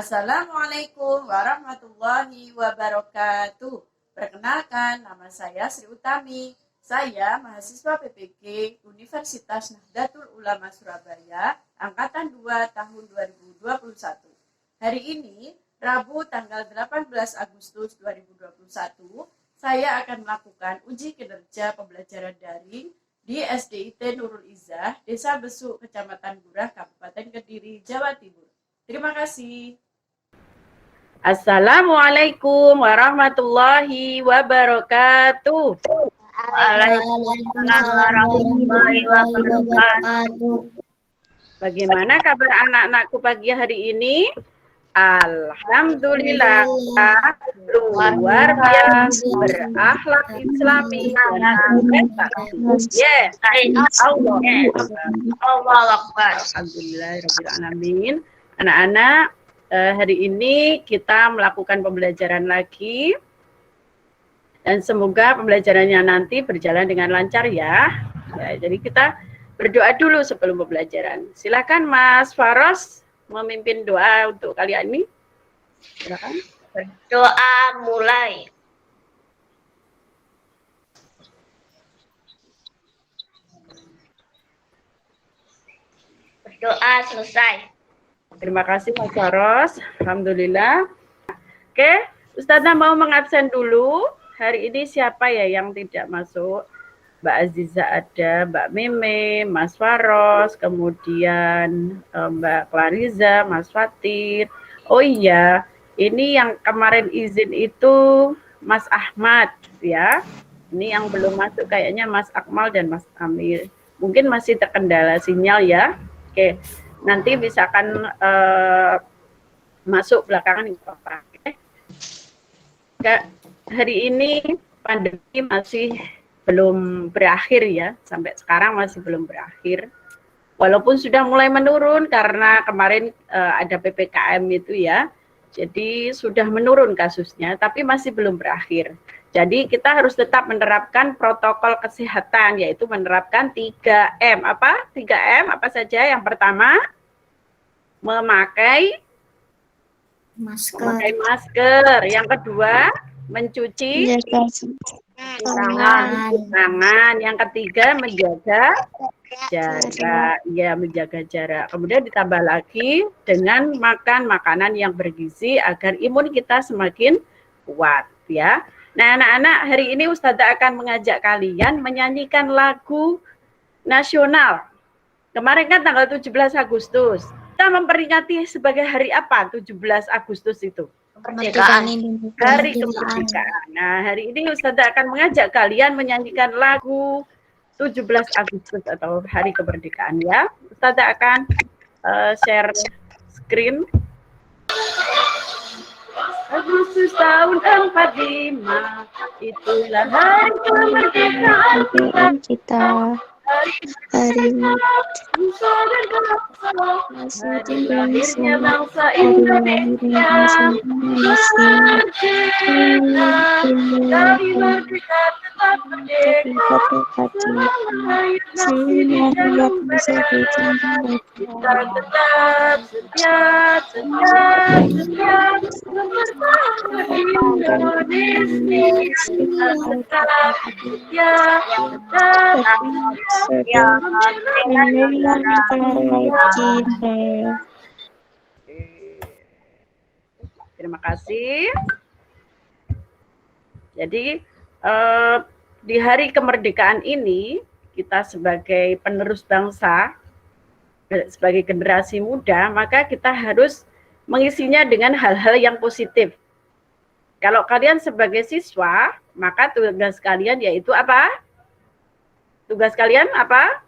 Assalamualaikum warahmatullahi wabarakatuh. Perkenalkan, nama saya Sri Utami. Saya mahasiswa PPG Universitas Nahdlatul Ulama Surabaya, Angkatan 2 tahun 2021. Hari ini, Rabu tanggal 18 Agustus 2021, saya akan melakukan uji kinerja pembelajaran daring di SDIT Nurul Izzah, Desa Besuk, Kecamatan Gurah, Kabupaten Kediri, Jawa Timur. Terima kasih. Assalamualaikum warahmatullahi wabarakatuh. Waalaikumsalam warahmatullahi wabarakatuh. Bagaimana kabar anak-anakku pagi hari ini? Alhamdulillah, luar biasa, berakhlak Islami dan yes, Allah Akbar. Alhamdulillahirobbilalamin. Anak-anak, hari ini kita melakukan pembelajaran lagi dan semoga pembelajarannya nanti berjalan dengan lancar ya. Jadi kita berdoa dulu sebelum pembelajaran. Silakan Mas Faros memimpin doa untuk kalian ini. Silakan. Berdoa mulai. Berdoa selesai. Terima kasih Mas Faros. Alhamdulillah. Oke, Ustazah mau mengabsen dulu. Hari ini siapa ya yang tidak masuk? Mbak Aziza ada, Mbak Meme, Mas Faros, kemudian Mbak Klariza, Mas Fatir. Oh iya, ini yang kemarin izin itu Mas Ahmad ya. Ini yang belum masuk kayaknya Mas Akmal dan Mas Amir. Mungkin masih terkendala sinyal ya. Oke, nanti misalkan masuk belakangan apa. Hari ini pandemi masih belum berakhir ya, sampai sekarang masih belum berakhir. Walaupun sudah mulai menurun karena kemarin ada PPKM itu ya, jadi sudah menurun kasusnya, tapi masih belum berakhir. Jadi kita harus tetap menerapkan protokol kesehatan, yaitu menerapkan 3M. Apa? 3M apa saja? Yang pertama, memakai masker. Yang kedua, mencuci tangan. Yang ketiga, menjaga jarak. Ya, menjaga jarak. Kemudian ditambah lagi dengan makan makanan yang bergizi agar imun kita semakin kuat ya. Nah, anak-anak, hari ini Ustazah akan mengajak kalian menyanyikan lagu nasional. Kemarin kan tanggal 17 Agustus. Kita memperingati sebagai hari apa 17 Agustus itu? Kemerdekaan. Hari kemerdekaan. Nah, hari ini Ustazah akan mengajak kalian menyanyikan lagu 17 Agustus atau hari kemerdekaan ya. Ustazah akan share screen. Agustus tahun 45, itulah hari kemerdekaan kita. Hari lahirnya bangsa Indonesia. Merdeka, kami merdeka tetap merdeka. Kita tetap setia bersama Indonesia. Kita tetap setia Terima kasih. Jadi di hari kemerdekaan ini kita sebagai penerus bangsa, sebagai generasi muda, maka kita harus mengisinya dengan hal-hal yang positif. Kalau kalian sebagai siswa, maka tugas kalian yaitu apa? Tugas kalian apa?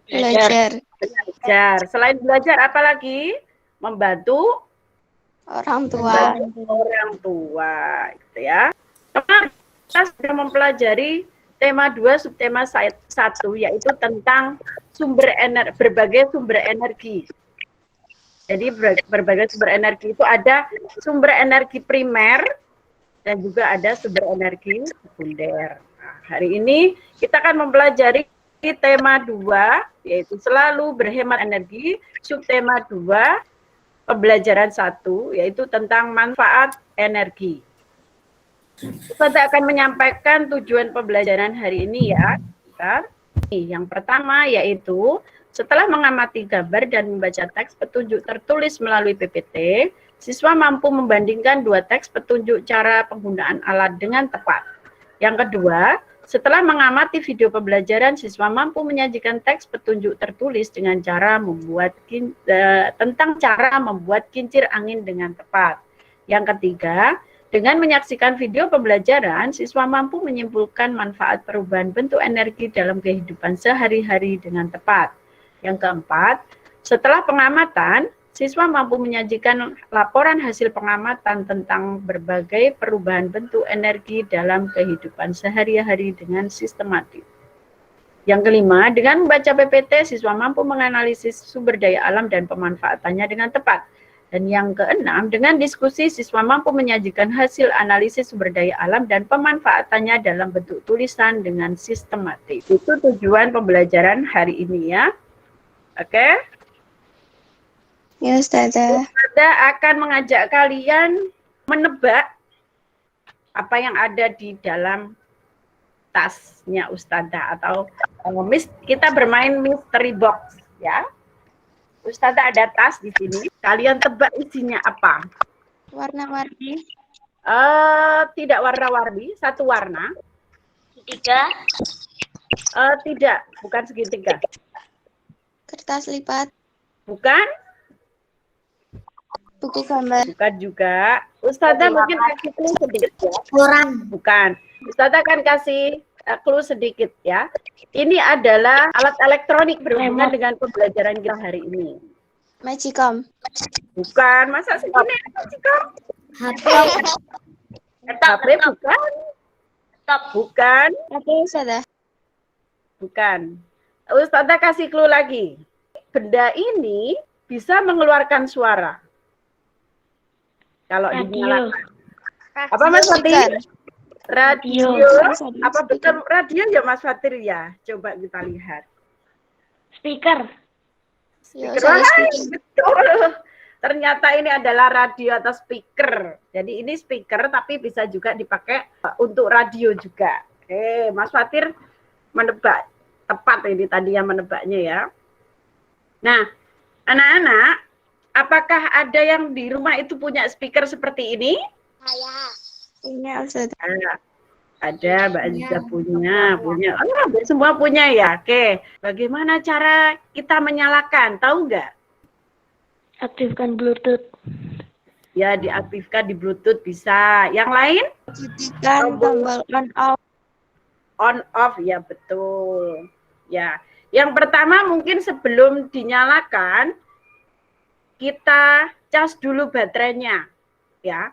Belajar. Belajar. Selain belajar, apa lagi? Membantu Orang tua. Orang tua, gitu ya. Kemarin kita sudah mempelajari tema 2, subtema 1, yaitu tentang berbagai sumber energi. Jadi berbagai sumber energi itu ada sumber energi primer dan juga ada sumber energi sekunder. Hari ini kita akan mempelajari tema 2, yaitu selalu berhemat energi. Subtema 2, pembelajaran 1, yaitu tentang manfaat energi. Saya akan menyampaikan tujuan pembelajaran hari ini ya. Bentar. Yang pertama yaitu setelah mengamati gambar dan membaca teks petunjuk tertulis melalui PPT, siswa mampu membandingkan dua teks petunjuk cara penggunaan alat dengan tepat. Yang kedua, setelah mengamati video pembelajaran, siswa mampu menyajikan teks petunjuk tertulis dengan cara tentang cara membuat kincir angin dengan tepat. Yang ketiga, dengan menyaksikan video pembelajaran, siswa mampu menyimpulkan manfaat perubahan bentuk energi dalam kehidupan sehari-hari dengan tepat. Yang keempat, setelah pengamatan, siswa mampu menyajikan laporan hasil pengamatan tentang berbagai perubahan bentuk energi dalam kehidupan sehari-hari dengan sistematis. Yang kelima, dengan membaca PPT, siswa mampu menganalisis sumber daya alam dan pemanfaatannya dengan tepat. Dan yang keenam, dengan diskusi, siswa mampu menyajikan hasil analisis sumber daya alam dan pemanfaatannya dalam bentuk tulisan dengan sistematis. Itu tujuan pembelajaran hari ini ya. Oke? Ya, Ustazah. Ustazah akan mengajak kalian menebak apa yang ada di dalam tasnya Ustazah atau kita bermain mystery box ya. Ustazah ada tas di sini. Kalian tebak isinya apa? Warna-warni. Tidak warna-warni, satu warna. Segitiga. Tidak, bukan segitiga. Kertas lipat. Bukan? Buku gambar. Bukan juga. Ustazah mungkin kasih clue sedikit ya. Koran. Bukan. Ustazah akan kasih clue sedikit ya. Ini adalah alat elektronik berhubungan dengan pembelajaran kita hari ini. Magicom. Bukan, masa segini Magicom? HP. HP bukan. Bukan. Oke, Ustazah. Bukan. Ustazah kasih clue lagi. Benda ini bisa mengeluarkan suara. Kalau dinyalakan. Apa Mas Fatir? Radio. Apa betul radio ya Mas Fatir ya? Coba kita lihat. Speaker. Betul. Ternyata ini adalah radio atau speaker. Jadi ini speaker tapi bisa juga dipakai untuk radio juga. Oke, Mas Fatir menebak tepat ini tadi yang menebaknya ya. Nah, anak-anak, apakah ada yang di rumah itu punya speaker seperti ini? Punya, Ustazah. Ada, Mbak Aziza punya. Oh, semua punya ya. Oke, bagaimana cara kita menyalakan? Tahu nggak? Aktifkan Bluetooth. Ya, diaktifkan di Bluetooth bisa. Yang lain? Tekan tombol on off. On off, ya betul. Ya, yang pertama mungkin sebelum dinyalakan kita cas dulu baterainya, ya.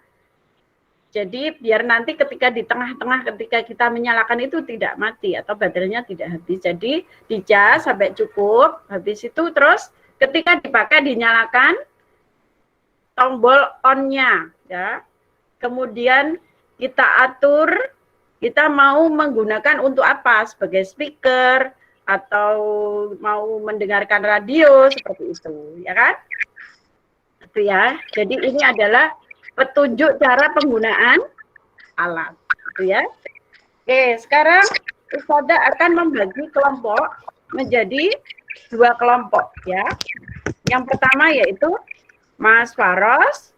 Jadi biar nanti ketika di tengah-tengah ketika kita menyalakan itu tidak mati atau baterainya tidak habis. Jadi dicas sampai cukup, habis itu terus ketika dipakai dinyalakan tombol on-nya, ya. Kemudian kita atur kita mau menggunakan untuk apa? Sebagai speaker atau mau mendengarkan radio seperti itu, ya kan? Itu ya. Jadi ini adalah petunjuk cara penggunaan alat, gitu ya. Oke, sekarang Ustazah akan membagi kelompok menjadi 2 kelompok ya. Yang pertama yaitu Mas Faros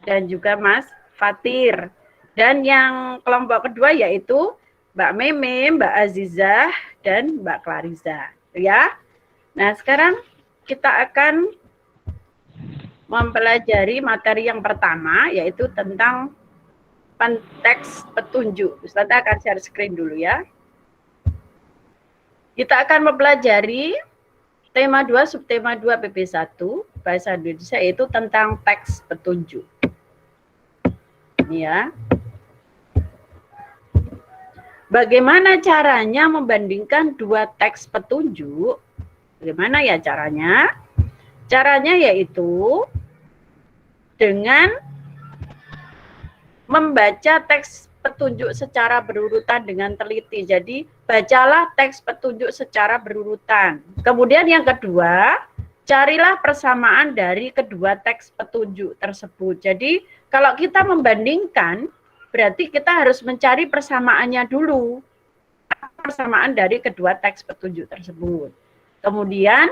dan juga Mas Fatir. Dan yang kelompok kedua yaitu Mbak Meme, Mbak Azizah, dan Mbak Clarissa, ya. Nah, sekarang kita akan mempelajari materi yang pertama, yaitu tentang teks petunjuk. Ustazah akan share screen dulu ya. Kita akan mempelajari tema 2, subtema 2 PP1, Bahasa Indonesia, yaitu tentang teks petunjuk. Ini ya. Bagaimana caranya membandingkan 2 teks petunjuk? Bagaimana ya caranya? Caranya yaitu dengan membaca teks petunjuk secara berurutan dengan teliti. Jadi, bacalah teks petunjuk secara berurutan. Kemudian yang kedua, carilah persamaan dari kedua teks petunjuk tersebut. Jadi kalau kita membandingkan, berarti kita harus mencari persamaannya dulu. Persamaan dari kedua teks petunjuk tersebut. Kemudian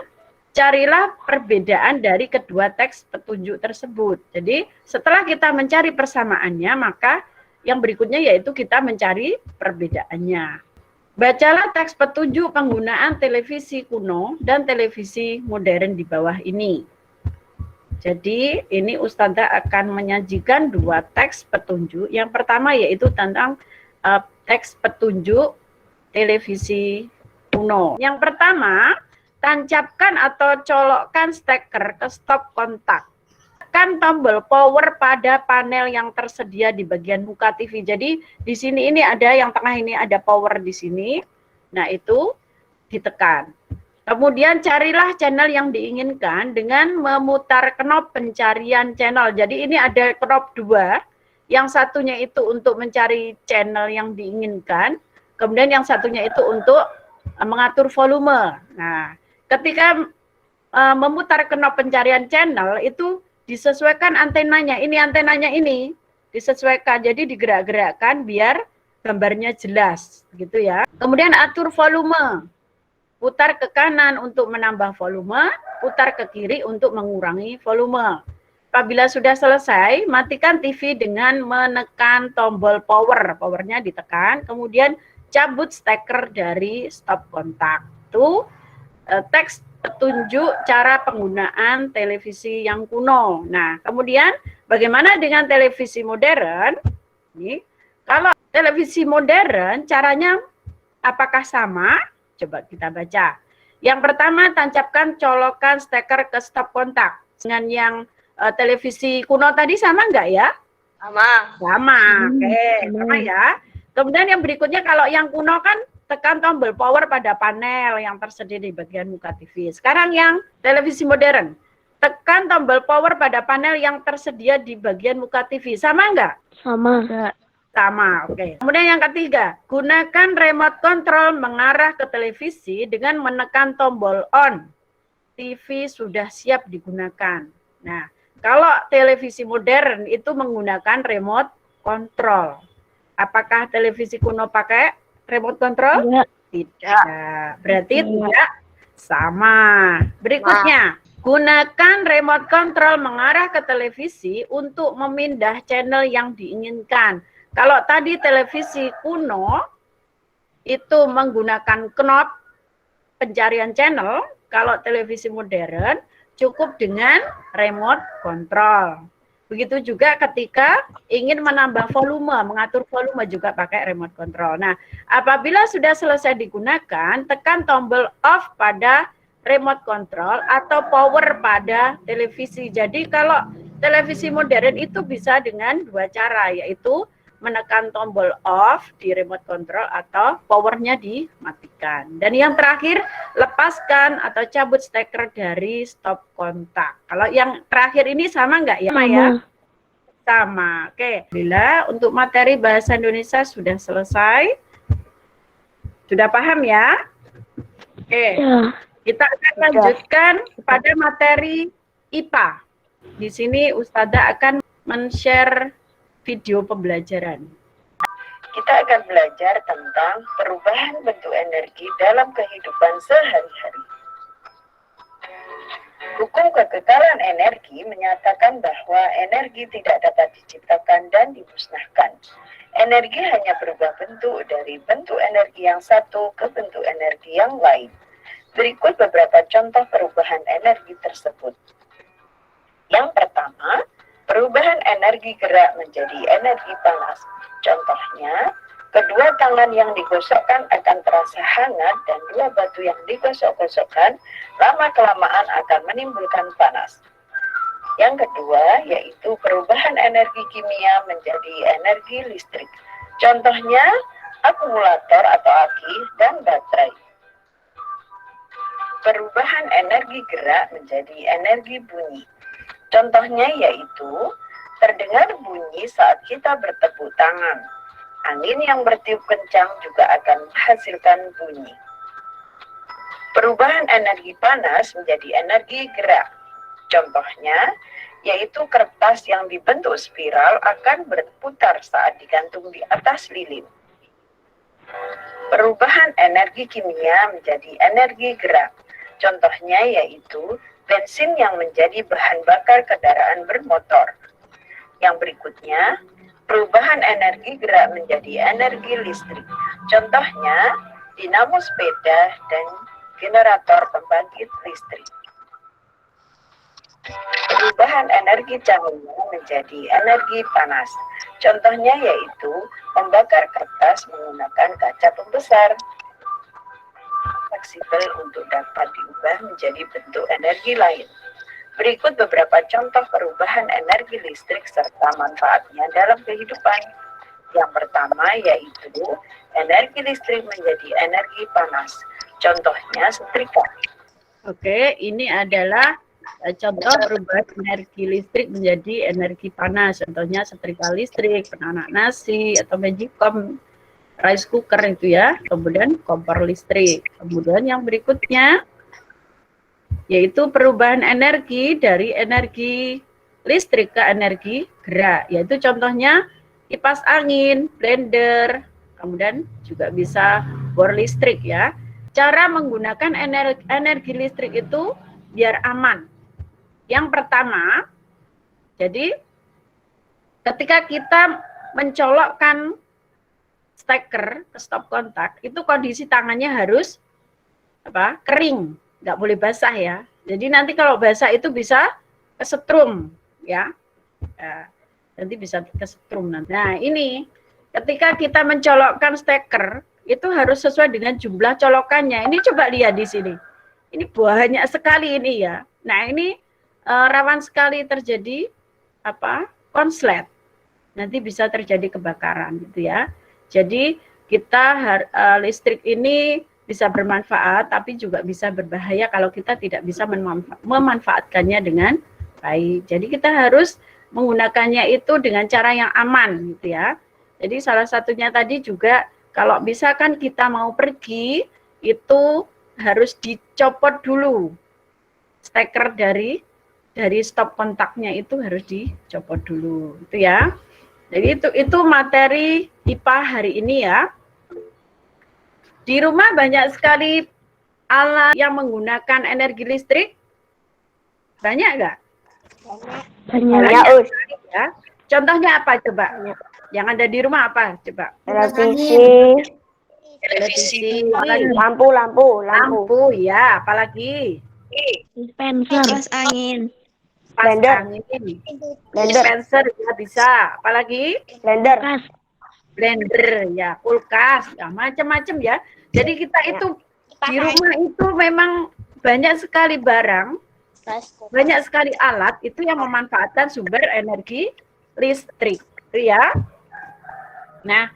carilah perbedaan dari kedua teks petunjuk tersebut. Jadi setelah kita mencari persamaannya, maka yang berikutnya yaitu kita mencari perbedaannya. Bacalah teks petunjuk penggunaan televisi kuno dan televisi modern di bawah ini. Jadi ini Ustazah akan menyajikan dua teks petunjuk. Yang pertama yaitu tentang teks petunjuk televisi kuno. Yang pertama, tancapkan atau colokkan steker ke stop kontak. Tekan tombol power pada panel yang tersedia di bagian muka TV. Jadi di sini ini ada yang tengah ini ada power di sini. Nah, itu ditekan. Kemudian carilah channel yang diinginkan dengan memutar knop pencarian channel. Jadi ini ada knop dua. Yang satunya itu untuk mencari channel yang diinginkan. Kemudian yang satunya itu untuk mengatur volume. Nah, ketika memutar knop pencarian channel itu disesuaikan antenanya. Ini antenanya ini disesuaikan. Jadi digerak-gerakkan biar gambarnya jelas, gitu ya. Kemudian atur volume. Putar ke kanan untuk menambah volume, putar ke kiri untuk mengurangi volume. Apabila sudah selesai, matikan TV dengan menekan tombol power. Powernya ditekan, kemudian cabut steker dari stop kontak. Itu teks petunjuk cara penggunaan televisi yang kuno. Nah, kemudian bagaimana dengan televisi modern? Nih, kalau televisi modern caranya apakah sama? Coba kita baca. Yang pertama, tancapkan colokan steker ke stop kontak. Dengan yang televisi kuno tadi sama enggak ya? Sama. Sama, oke, sama ya. Kemudian yang berikutnya kalau yang kuno kan tekan tombol power pada panel yang tersedia di bagian muka TV. Sekarang yang televisi modern, tekan tombol power pada panel yang tersedia di bagian muka TV. Sama enggak? Sama. Sama, oke. Kemudian yang ketiga, gunakan remote control mengarah ke televisi dengan menekan tombol on. TV sudah siap digunakan. Nah, kalau televisi modern itu menggunakan remote control. Apakah televisi kuno pakai remote control? Tidak. Tidak. Berarti tidak sama. Berikutnya, gunakan remote control mengarah ke televisi untuk memindah channel yang diinginkan. Kalau tadi televisi kuno itu menggunakan knop pencarian channel, kalau televisi modern cukup dengan remote control. Begitu juga ketika ingin menambah volume, mengatur volume juga pakai remote control. Nah, apabila sudah selesai digunakan, tekan tombol off pada remote control atau power pada televisi. Jadi kalau televisi modern itu bisa dengan dua cara, yaitu menekan tombol off di remote control atau powernya dimatikan. Dan yang terakhir, lepaskan atau cabut steker dari stop kontak. Kalau yang terakhir ini sama enggak ya? Sama ya? Sama. Oke. Bila untuk materi bahasa Indonesia sudah selesai. Sudah paham ya? Oke. Ya. Kita akan lanjutkan pada materi IPA. Di sini Ustazah akan men-share video pembelajaran. Kita akan belajar tentang perubahan bentuk energi dalam kehidupan sehari-hari. Hukum kekekalan energi menyatakan bahwa energi tidak dapat diciptakan dan dimusnahkan. Energi hanya berubah bentuk dari bentuk energi yang satu ke bentuk energi yang lain. Berikut beberapa contoh perubahan energi tersebut. Yang pertama, perubahan energi gerak menjadi energi panas. Contohnya, kedua tangan yang digosokkan akan terasa hangat dan dua batu yang digosok-gosokkan lama-kelamaan akan menimbulkan panas. Yang kedua, yaitu perubahan energi kimia menjadi energi listrik. Contohnya, akumulator atau aki dan baterai. Perubahan energi gerak menjadi energi bunyi. Contohnya yaitu terdengar bunyi saat kita bertepuk tangan. Angin yang bertiup kencang juga akan menghasilkan bunyi. Perubahan energi panas menjadi energi gerak. Contohnya, yaitu kertas yang dibentuk spiral akan berputar saat digantung di atas lilin. Perubahan energi kimia menjadi energi gerak. Contohnya yaitu bensin yang menjadi bahan bakar kendaraan bermotor. Yang berikutnya, perubahan energi gerak menjadi energi listrik. Contohnya, dinamo sepeda dan generator pembangkit listrik. Perubahan energi cahaya menjadi energi panas. Contohnya yaitu membakar kertas menggunakan kaca pembesar. Fleksibel untuk dapat diubah menjadi bentuk energi lain. Berikut beberapa contoh perubahan energi listrik serta manfaatnya dalam kehidupan. Yang pertama yaitu energi listrik menjadi energi panas. Contohnya setrika. Oke, ini adalah contoh perubahan energi listrik menjadi energi panas. Contohnya setrika listrik, penanak nasi, atau magicom, rice cooker itu ya. Kemudian kompor listrik. Kemudian yang berikutnya yaitu perubahan energi dari energi listrik ke energi gerak. Yaitu contohnya kipas angin, blender, kemudian juga bisa bor listrik ya. Cara menggunakan energi listrik itu biar aman. Yang pertama, jadi ketika kita mencolokkan steker ke stop kontak, itu kondisi tangannya harus kering, nggak boleh basah ya. Jadi nanti kalau basah itu bisa kesetrum ya. Nanti bisa kesetrum nanti. Nah ini ketika kita mencolokkan steker itu harus sesuai dengan jumlah colokannya. Ini coba lihat di sini. Ini banyak sekali ini ya. Nah ini rawan sekali terjadi konslet. Nanti bisa terjadi kebakaran gitu ya. Jadi kita listrik ini bisa bermanfaat tapi juga bisa berbahaya kalau kita tidak bisa memanfaatkannya dengan baik. Jadi kita harus menggunakannya itu dengan cara yang aman gitu ya. Jadi salah satunya tadi juga kalau misalkan kita mau pergi itu harus dicopot dulu steker dari stop kontaknya, itu harus dicopot dulu itu ya. Jadi itu materi IPA hari ini ya. Di rumah banyak sekali alat yang menggunakan energi listrik. Banyak nggak? Banyak ya. Contohnya apa coba? Yang ada di rumah apa coba? Televisi, lampu ya, apalagi Kipas angin. dispenser ya bisa, apalagi blender ya, kulkas ya, macam-macam ya. Jadi kita itu di rumah itu memang banyak sekali barang, banyak sekali alat itu yang memanfaatkan sumber energi listrik itu ya. Nah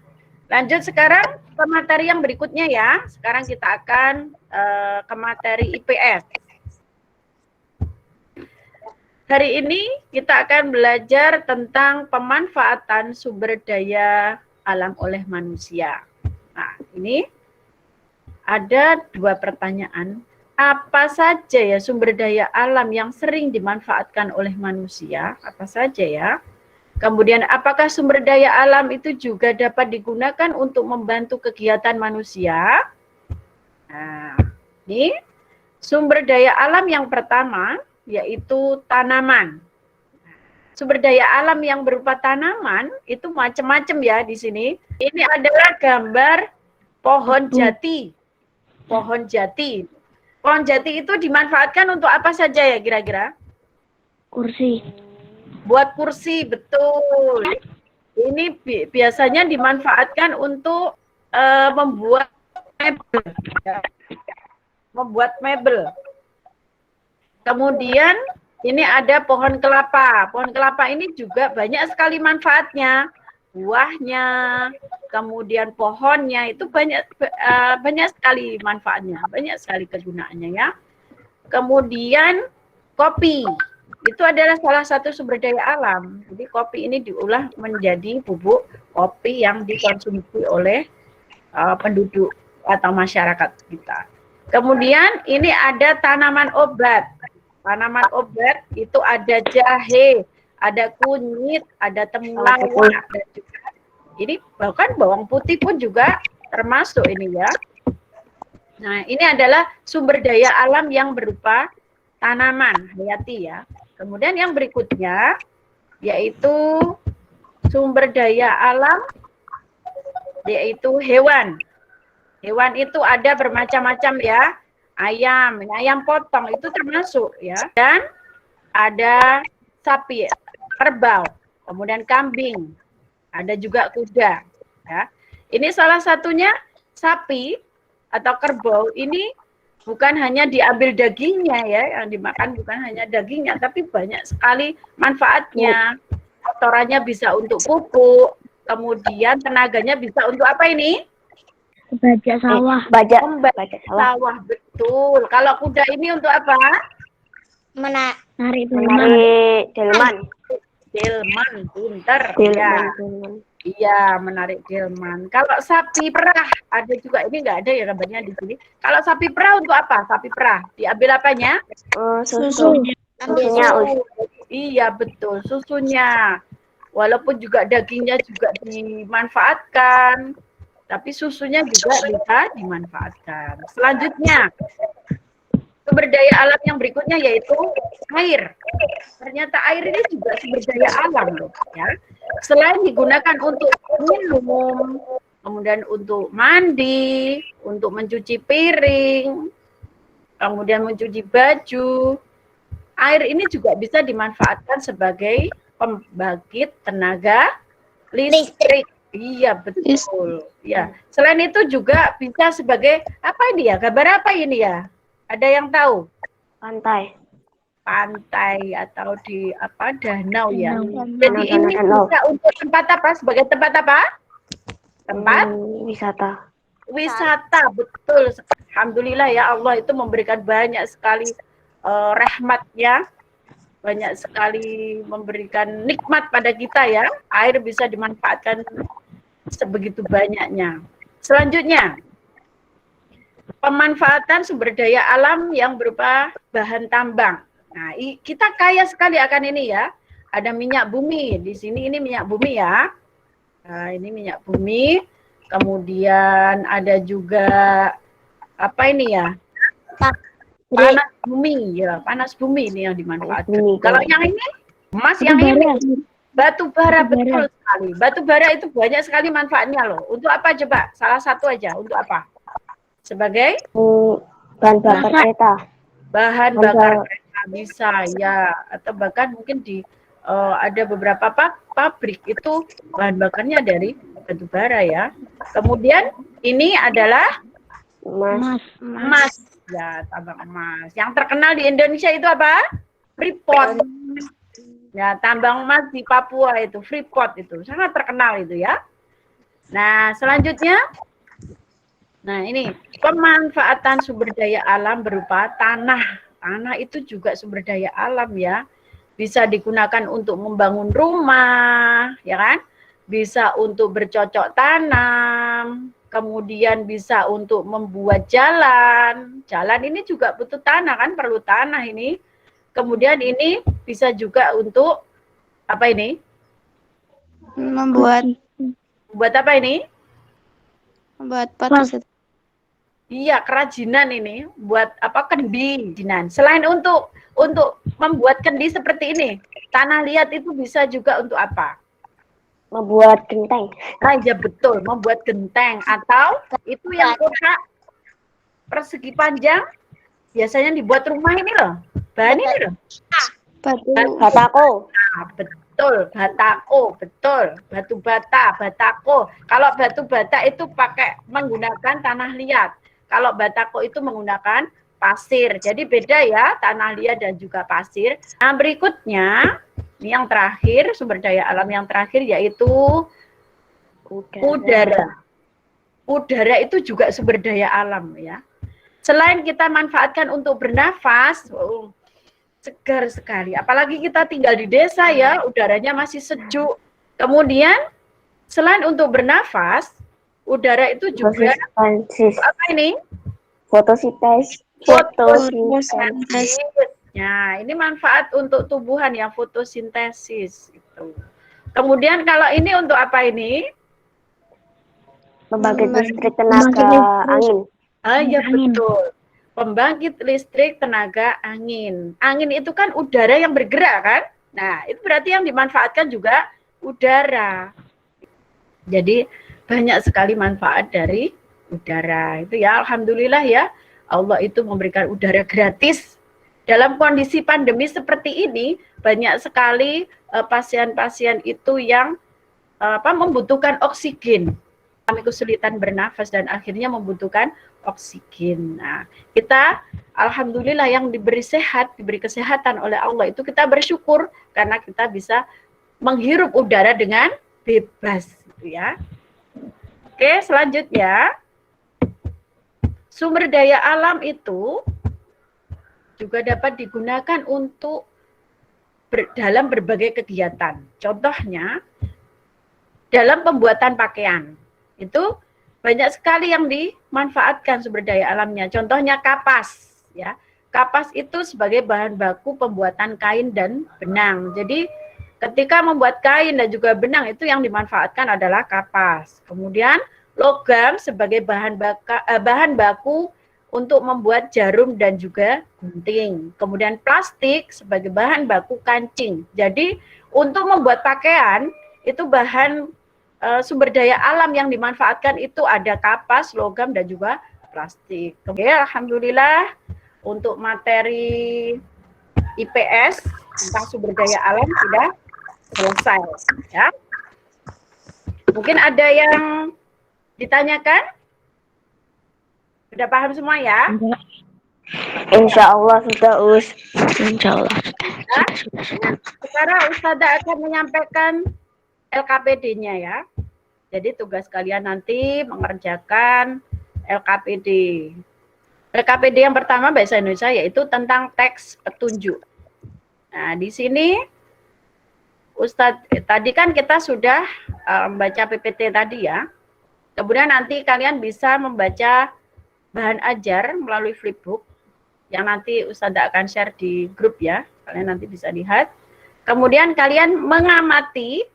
lanjut sekarang ke materi yang berikutnya ya. Sekarang kita akan ke materi IPS. Hari ini kita akan belajar tentang pemanfaatan sumber daya alam oleh manusia. Nah, ini ada dua pertanyaan. Apa saja ya sumber daya alam yang sering dimanfaatkan oleh manusia? Apa saja ya? Kemudian apakah sumber daya alam itu juga dapat digunakan untuk membantu kegiatan manusia? Nah, ini sumber daya alam yang pertama yaitu tanaman. Sumber daya alam yang berupa tanaman itu macam-macam ya di sini. Ini adalah gambar pohon jati. Pohon jati. Pohon jati itu dimanfaatkan untuk apa saja ya kira-kira? Kursi. Buat kursi, betul. Ini biasanya dimanfaatkan untuk membuat mebel. Membuat mebel. Kemudian ini ada pohon kelapa. Pohon kelapa ini juga banyak sekali manfaatnya. Buahnya, kemudian pohonnya itu banyak sekali manfaatnya, banyak sekali kegunaannya ya. Kemudian kopi. Itu adalah salah satu sumber daya alam. Jadi kopi ini diolah menjadi bubuk kopi yang dikonsumsi oleh penduduk atau masyarakat kita. Kemudian ini ada tanaman obat. Tanaman obat itu ada jahe, ada kunyit, ada temulawak, dan juga ini bahkan bawang putih pun juga termasuk ini ya. Nah, ini adalah sumber daya alam yang berupa tanaman hayati ya. Kemudian yang berikutnya yaitu sumber daya alam yaitu hewan. Hewan itu ada bermacam-macam ya. Ayam potong itu termasuk ya. Dan ada sapi, kerbau, kemudian kambing, ada juga kuda. Ya. Ini salah satunya sapi atau kerbau ini bukan hanya diambil dagingnya ya, yang dimakan bukan hanya dagingnya, tapi banyak sekali manfaatnya. Kotorannya bisa untuk pupuk, kemudian tenaganya bisa untuk apa ini? Bajak sawah. Bajak Sawah, betul. Kalau kuda ini untuk apa? Narik delman. Delman, pinter. Delman. Iya, menarik delman. Kalau sapi perah, ada juga, ini nggak ada ya gambarnya di sini. Kalau sapi perah untuk apa? Sapi perah, diambil apanya? Susu. Susunya. Iya, betul, susunya. Walaupun juga dagingnya juga dimanfaatkan, tapi susunya juga bisa dimanfaatkan. Selanjutnya, sumber daya alam yang berikutnya yaitu air. Ternyata air ini juga sumber daya alam loh, ya. Selain digunakan untuk minum, kemudian untuk mandi, untuk mencuci piring, kemudian mencuci baju, air ini juga bisa dimanfaatkan sebagai pembangkit tenaga listrik. Iya, betul. Ya. Selain itu juga bisa sebagai apa ini ya? Gambar apa ini ya? Ada yang tahu? Pantai atau di apa? Danau ya. Jadi ini bisa untuk tempat apa? Sebagai tempat apa? Tempat wisata, betul. Alhamdulillah ya, Allah itu memberikan banyak sekali rahmatnya, banyak sekali memberikan nikmat pada kita ya. Air bisa dimanfaatkan sebegitu banyaknya. Selanjutnya, pemanfaatan sumber daya alam yang berupa bahan tambang. Nah, kita kaya sekali akan ini ya. Ada minyak bumi. Di sini ini minyak bumi ya. Nah, ini minyak bumi. Kemudian ada juga apa ini ya? Panas bumi ya. Panas bumi ini yang dimanfaatkan. Kalau yang ini emas, yang ini batu bara, betul sekali. Batu bara itu banyak sekali manfaatnya loh. Untuk apa coba? Salah satu aja. Untuk apa? Sebagai bahan bakar kereta. Bahan bakar kereta bisa ya. Atau bahkan mungkin di ada beberapa pabrik itu bahan bakarnya dari batu bara ya. Kemudian ini adalah emas. Ya, tambang emas. Yang terkenal di Indonesia itu apa? Freeport. Ya, tambang emas di Papua itu, Freeport itu, sangat terkenal itu ya. Nah, selanjutnya, nah ini, pemanfaatan sumber daya alam berupa tanah. Tanah itu juga sumber daya alam ya. Bisa digunakan untuk membangun rumah, ya kan? Bisa untuk bercocok tanam, kemudian bisa untuk membuat jalan. Jalan ini juga butuh tanah kan, perlu tanah ini. Kemudian ini bisa juga untuk apa ini? Membuat apa ini? Membuat pot. Iya, kerajinan ini, buat apa? Kendi. Selain untuk membuat kendi seperti ini, tanah liat itu bisa juga untuk apa? Membuat genteng. Ah, ya betul, membuat genteng atau itu yang kotak persegi panjang biasanya dibuat rumah ini loh. Bahan ini loh. Batako. Nah, betul, batako, betul. Batu bata, batako. Kalau batu bata itu pakai menggunakan tanah liat. Kalau batako itu menggunakan pasir. Jadi beda ya, tanah liat dan juga pasir. Nah, berikutnya, ini yang terakhir, sumber daya alam yang terakhir yaitu udara. Udara itu juga sumber daya alam ya. Selain kita manfaatkan untuk bernafas, segar sekali. Apalagi kita tinggal di desa ya, udaranya masih sejuk. Kemudian selain untuk bernafas, udara itu juga apa ini? Fotosintesis. Fotosintesis. Nah, ini manfaat untuk tumbuhan yang fotosintesis. Gitu. Kemudian kalau ini untuk apa ini? Pembangkit listrik tenaga angin. Ah, ya betul. Pembangkit listrik tenaga angin. Angin itu kan udara yang bergerak kan? Nah, itu berarti yang dimanfaatkan juga udara. Jadi banyak sekali manfaat dari udara. Itu ya alhamdulillah ya. Allah itu memberikan udara gratis. Dalam kondisi pandemi seperti ini, banyak sekali pasien-pasien itu yang membutuhkan oksigen. Kami kesulitan bernafas dan akhirnya membutuhkan oksigen. Nah, kita alhamdulillah yang diberi sehat, diberi kesehatan oleh Allah itu kita bersyukur karena kita bisa menghirup udara dengan bebas, gitu ya. Oke, selanjutnya sumber daya alam itu juga dapat digunakan untuk dalam berbagai kegiatan. Contohnya dalam pembuatan pakaian. Itu banyak sekali yang dimanfaatkan sumber daya alamnya. Contohnya kapas, ya. Kapas itu sebagai bahan baku pembuatan kain dan benang. Jadi ketika membuat kain dan juga benang itu yang dimanfaatkan adalah kapas. Kemudian logam sebagai bahan baku untuk membuat jarum dan juga gunting. Kemudian plastik sebagai bahan baku kancing. Jadi untuk membuat pakaian itu bahan sumber daya alam yang dimanfaatkan itu ada kapas, logam, dan juga plastik. Oke, alhamdulillah untuk materi IPS tentang sumber daya alam sudah selesai. Ya. Mungkin ada yang ditanyakan? Sudah paham semua ya? Insya Allah sudah, Us. Insya Allah. Sekarang Ustazah akan menyampaikan LKPD-nya ya. Jadi tugas kalian nanti mengerjakan LKPD. LKPD yang pertama bahasa Indonesia yaitu tentang teks petunjuk. Nah, di sini Ustadz tadi kan kita sudah membaca PPT tadi ya. Kemudian nanti kalian bisa membaca bahan ajar melalui flipbook yang nanti Ustazah akan share di grup ya. Kalian nanti bisa lihat. Kemudian kalian mengamati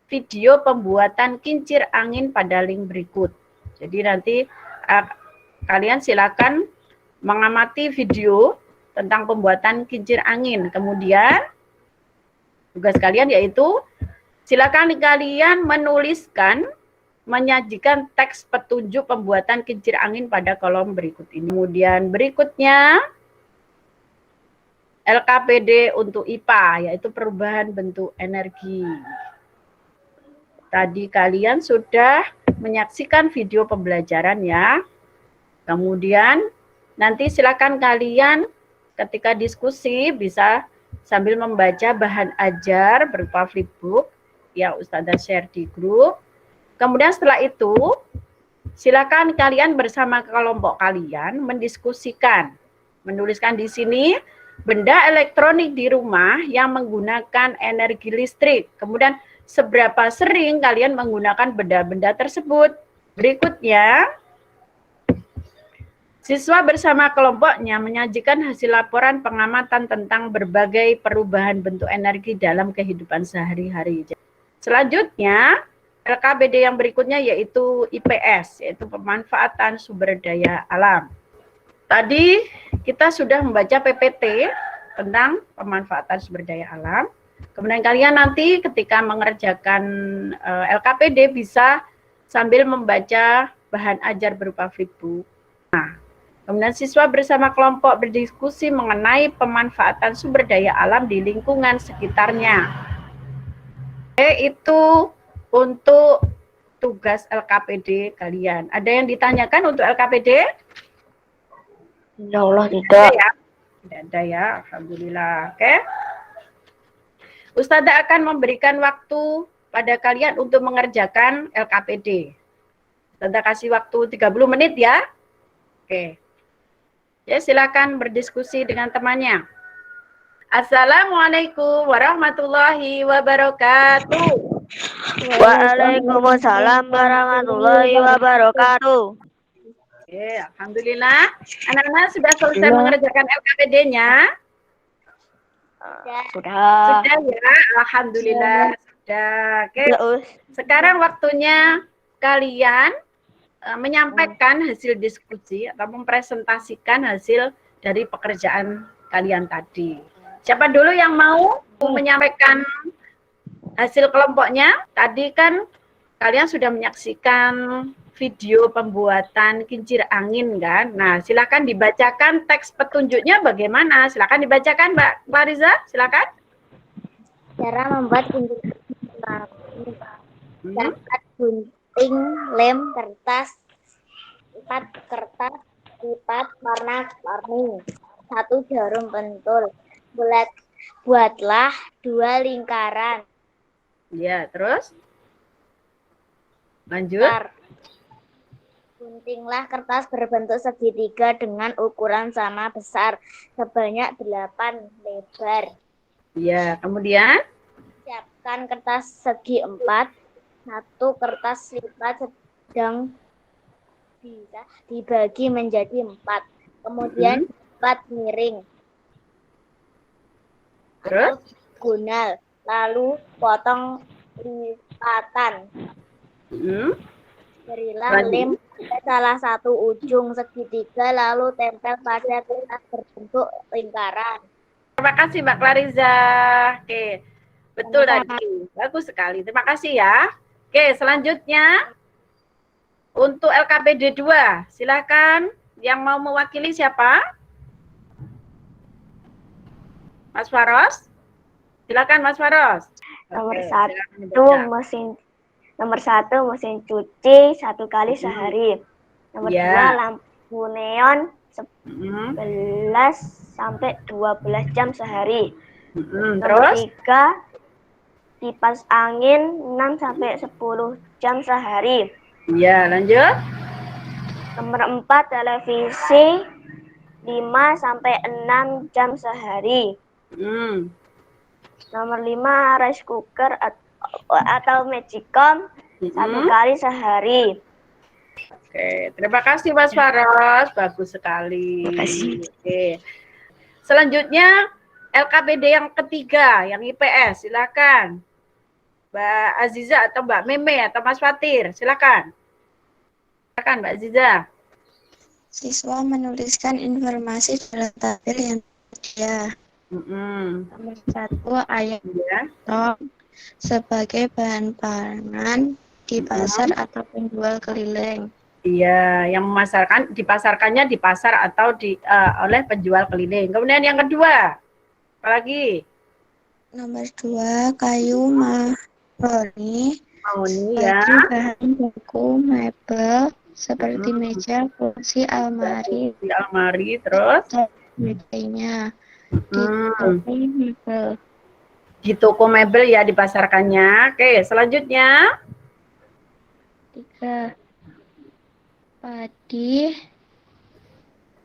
video pembuatan kincir angin pada link berikut. Jadi nanti kalian silakan mengamati video tentang pembuatan kincir angin. Kemudian tugas kalian yaitu silakan kalian menuliskan, menyajikan teks petunjuk pembuatan kincir angin pada kolom berikut ini. Kemudian berikutnya LKPD untuk IPA yaitu perubahan bentuk energi. Tadi kalian sudah menyaksikan video pembelajaran ya. Kemudian nanti silakan kalian ketika diskusi bisa sambil membaca bahan ajar berupa flipbook yang Ustazah share di grup. Kemudian setelah itu silakan kalian bersama kelompok kalian mendiskusikan, menuliskan di sini benda elektronik di rumah yang menggunakan energi listrik. Kemudian seberapa sering kalian menggunakan benda-benda tersebut. Berikutnya, siswa bersama kelompoknya menyajikan hasil laporan pengamatan tentang berbagai perubahan bentuk energi dalam kehidupan sehari-hari. Selanjutnya, LKPD yang berikutnya yaitu IPS, yaitu pemanfaatan sumber daya alam. Tadi kita sudah membaca PPT tentang pemanfaatan sumber daya alam. Kemudian kalian nanti ketika mengerjakan LKPD bisa sambil membaca bahan ajar berupa flipbook. Nah, kemudian siswa bersama kelompok berdiskusi mengenai pemanfaatan sumber daya alam di lingkungan sekitarnya. Itu untuk tugas LKPD kalian. Ada yang ditanyakan untuk LKPD? Insya Allah tidak. Tidak ada ya, alhamdulillah. Oke. Ustazah akan memberikan waktu pada kalian untuk mengerjakan LKPD. Ustazah kasih waktu 30 menit ya. Oke. Ya, silakan berdiskusi dengan temannya. Assalamualaikum warahmatullahi wabarakatuh. Waalaikumsalam warahmatullahi wabarakatuh. Oke, alhamdulillah. Anak-anak sudah selesai mengerjakan LKPD-nya? Sudah. Sudah ya, alhamdulillah sudah. Oke, Sudah, Us. sekarang waktunya kalian menyampaikan hasil diskusi atau mempresentasikan hasil dari pekerjaan kalian tadi. Siapa dulu yang mau menyampaikan hasil kelompoknya? Tadi kan kalian sudah menyaksikan video pembuatan kincir angin kan? Nah, silakan dibacakan teks petunjuknya bagaimana? Silakan dibacakan Mbak Clariza, silakan. Cara membuat kincir angin. Hmm. 4 gunting lem kertas, 4 kertas lipat warna-warni, 1 jarum pentul. Buatlah 2 lingkaran. Ya, terus? Lanjut. Guntinglah kertas berbentuk segitiga dengan ukuran sama besar sebanyak 8 lebar. Ya, kemudian? Siapkan kertas segi 4, 1 kertas lipat sedang bisa dibagi menjadi 4. Kemudian 4 miring. Terus? Atau diagonal. Lalu potong lipatan. Berilah lem pada salah satu ujung segitiga lalu tempel pada kertas berbentuk lingkaran. Terima kasih Mbak Clariza. Oke, betul tadi. Bagus sekali. Terima kasih ya. Oke, selanjutnya untuk LKPD 2. Silakan yang mau mewakili siapa? Mas Faros? Silakan Mas Faros. Nomor Oke, 1 silakan dibaca. mesin cuci 1 kali sehari. Nomor Ya. 2 lampu neon 11 sampai 12 jam sehari. Nomor Terus? 3 kipas angin 6 sampai 10 jam sehari. Ya, lanjut. Nomor 4 televisi 5 sampai 6 jam sehari. Nomor 5 rice cooker atau magicom 1 kali sehari. Oke, terima kasih Mas Faros, bagus sekali. Terima kasih. Oke. Selanjutnya LKPD yang ketiga, yang IPS, silakan. Mbak Aziza atau Mbak Meme atau Mas Fatir, silakan. Silakan Mbak Aziza. Siswa menuliskan informasi dalam tabel yang tersedia. Nomor 1 ayam potong sebagai bahan pangan di pasar atau penjual keliling. Iya, yang memasarkan dipasarkannya di pasar atau oleh penjual keliling. Kemudian yang kedua, apa lagi? Nomor 2 kayu mahoni ya. bagi bahan baku mebel seperti meja, kursi, almari, terus sebagainya. Di toko mebel ya dipasarkannya. Oke, selanjutnya 3 padi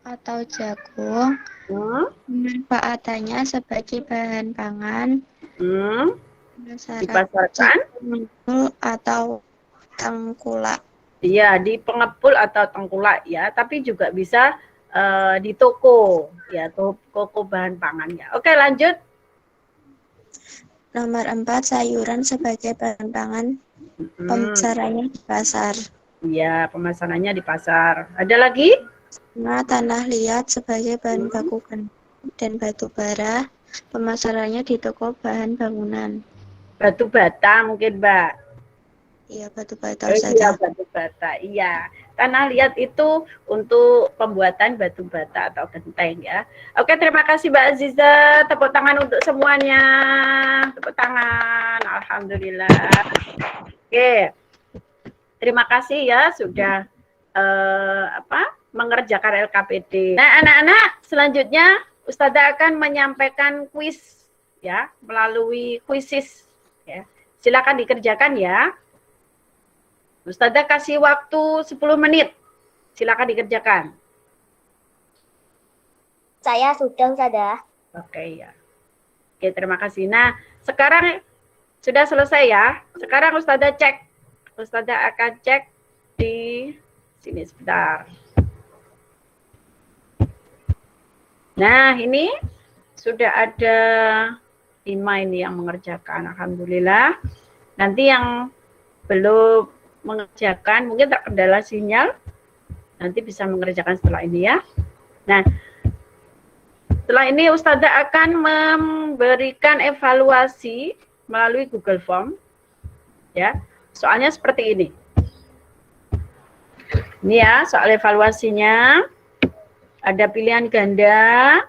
atau jagung pemanfaatannya sebagai bahan pangan dipasarkan atau tengkulak. Iya, di pengepul atau tengkulak ya, tapi juga bisa di toko ya, toko bahan pangannya. Oke, lanjut. Nomor 4 sayuran sebagai bahan pangan, pemasarannya di pasar. Iya, pemasarannya di pasar. Ada lagi? Tanah liat sebagai bahan baku dan batu bara, pemasarannya di toko bahan bangunan. Batu bata mungkin, Mbak. Iya, batu bata. Iya, batu bata. Iya. Tanah liat itu untuk pembuatan batu bata atau genteng ya. Oke, terima kasih Mbak Aziza. Tepuk tangan untuk semuanya. Tepuk tangan. Alhamdulillah. Oke. Terima kasih ya sudah mengerjakan LKPD. Nah, anak-anak, selanjutnya Ustazah akan menyampaikan kuis ya, melalui kuisis ya. Silakan dikerjakan ya. Ustazah kasih waktu 10 menit. Silakan dikerjakan. Saya sudah, Ustazah. Oke ya. Oke, terima kasih. Nah, sekarang sudah selesai ya. Sekarang Ustazah cek. Ustazah akan cek di sini sebentar. Nah, ini sudah ada 5 ini yang mengerjakan. Alhamdulillah. Nanti yang belum mengerjakan, mungkin terkendala sinyal, nanti bisa mengerjakan setelah ini ya. Nah, setelah ini Ustazah akan memberikan evaluasi melalui Google Form. Ya, soalnya seperti ini. Ini ya, soal evaluasinya. Ada pilihan ganda.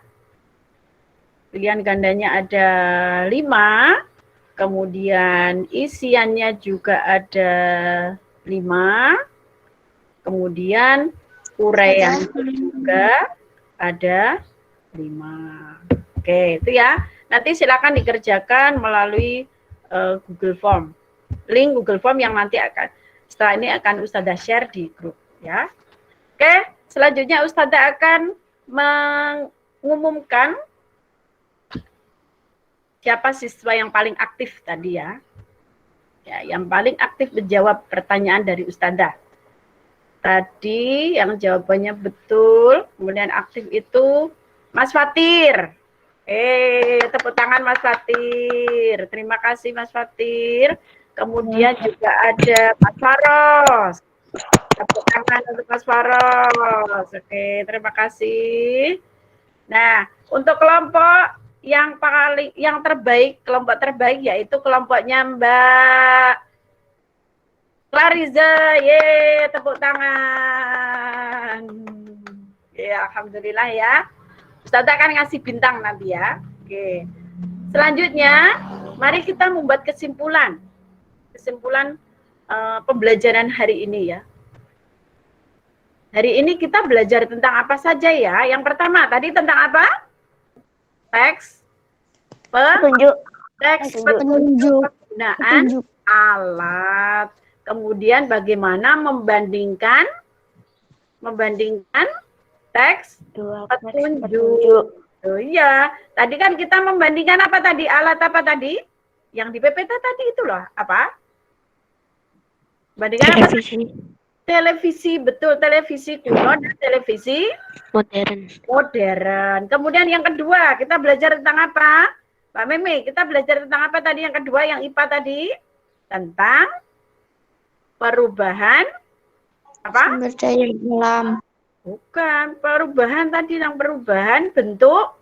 Pilihan gandanya ada 5. Kemudian isiannya juga ada 5. Kemudian uraian juga ada 5. Oke, itu ya. Nanti silakan dikerjakan melalui Google Form. Link Google Form yang nanti setelah ini akan Ustazah share di grup ya. Oke, selanjutnya Ustazah akan mengumumkan siapa siswa yang paling aktif tadi ya. Ya, yang paling aktif menjawab pertanyaan dari Ustazah. Tadi yang jawabannya betul, kemudian aktif itu Mas Fatir. Tepuk tangan Mas Fatir. Terima kasih Mas Fatir. Kemudian juga ada Mas Faros. Tepuk tangan untuk Mas Faros. Oke, terima kasih. Nah, untuk kelompok yang terbaik, kelompok terbaik yaitu kelompoknya Mbak Clariza. Tepuk tangan. Ya, alhamdulillah ya. Ustazah akan ngasih bintang nanti ya. Oke. Selanjutnya, mari kita membuat kesimpulan. Kesimpulan pembelajaran hari ini ya. Hari ini kita belajar tentang apa saja ya? Yang pertama tadi tentang apa? Teks Petunjuk. Petunjuk. Penggunaan alat. Kemudian bagaimana membandingkan teks petunjuk. Oh iya, tadi kan kita membandingkan apa tadi? Alat apa tadi? Yang di PPT tadi itu loh, apa? Bandingkan apa? Televisi, betul, televisi kuno dan televisi modern. Kemudian yang kedua, kita belajar tentang apa? Mbak Meme, kita belajar tentang apa tadi? Yang kedua, yang IPA tadi? Tentang perubahan apa? Sumber daya alam. Bukan, perubahan tadi, yang perubahan bentuk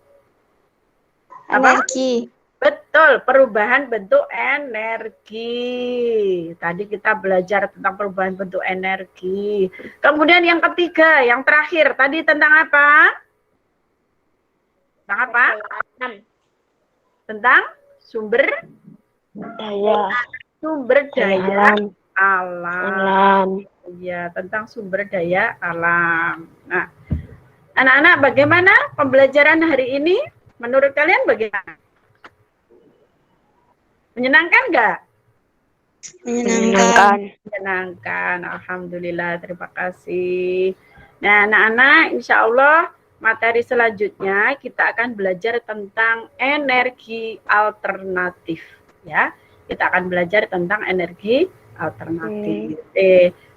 apa? Energi. Betul, perubahan bentuk energi. Tadi kita belajar tentang perubahan bentuk energi. Kemudian yang ketiga, yang terakhir, tadi tentang apa? Tentang apa? Tentang sumber daya alam. Iya, tentang sumber daya alam. Nah, anak-anak bagaimana pembelajaran hari ini? Menurut kalian bagaimana? Menyenangkan nggak? Menyenangkan. Alhamdulillah, terima kasih. Nah, anak-anak, insya Allah materi selanjutnya kita akan belajar tentang energi alternatif. Ya, kita akan belajar tentang energi alternatif.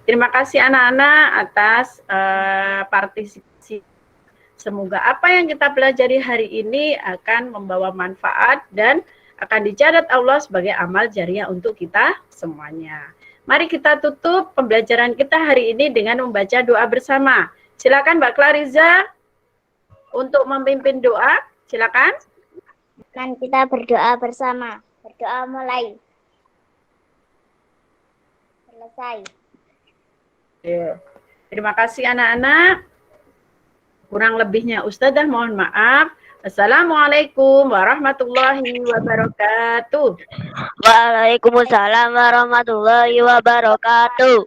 Terima kasih anak-anak atas partisipasi. Semoga apa yang kita pelajari hari ini akan membawa manfaat dan akan dicatat Allah sebagai amal jariah untuk kita semuanya. Mari kita tutup pembelajaran kita hari ini dengan membaca doa bersama. Silakan Mbak Clariza untuk memimpin doa. Silakan. Dan kita berdoa bersama. Berdoa mulai. Selesai. Terima kasih anak-anak. Kurang lebihnya Ustazah mohon maaf. Assalamualaikum warahmatullahi wabarakatuh. Waalaikumsalam warahmatullahi wabarakatuh.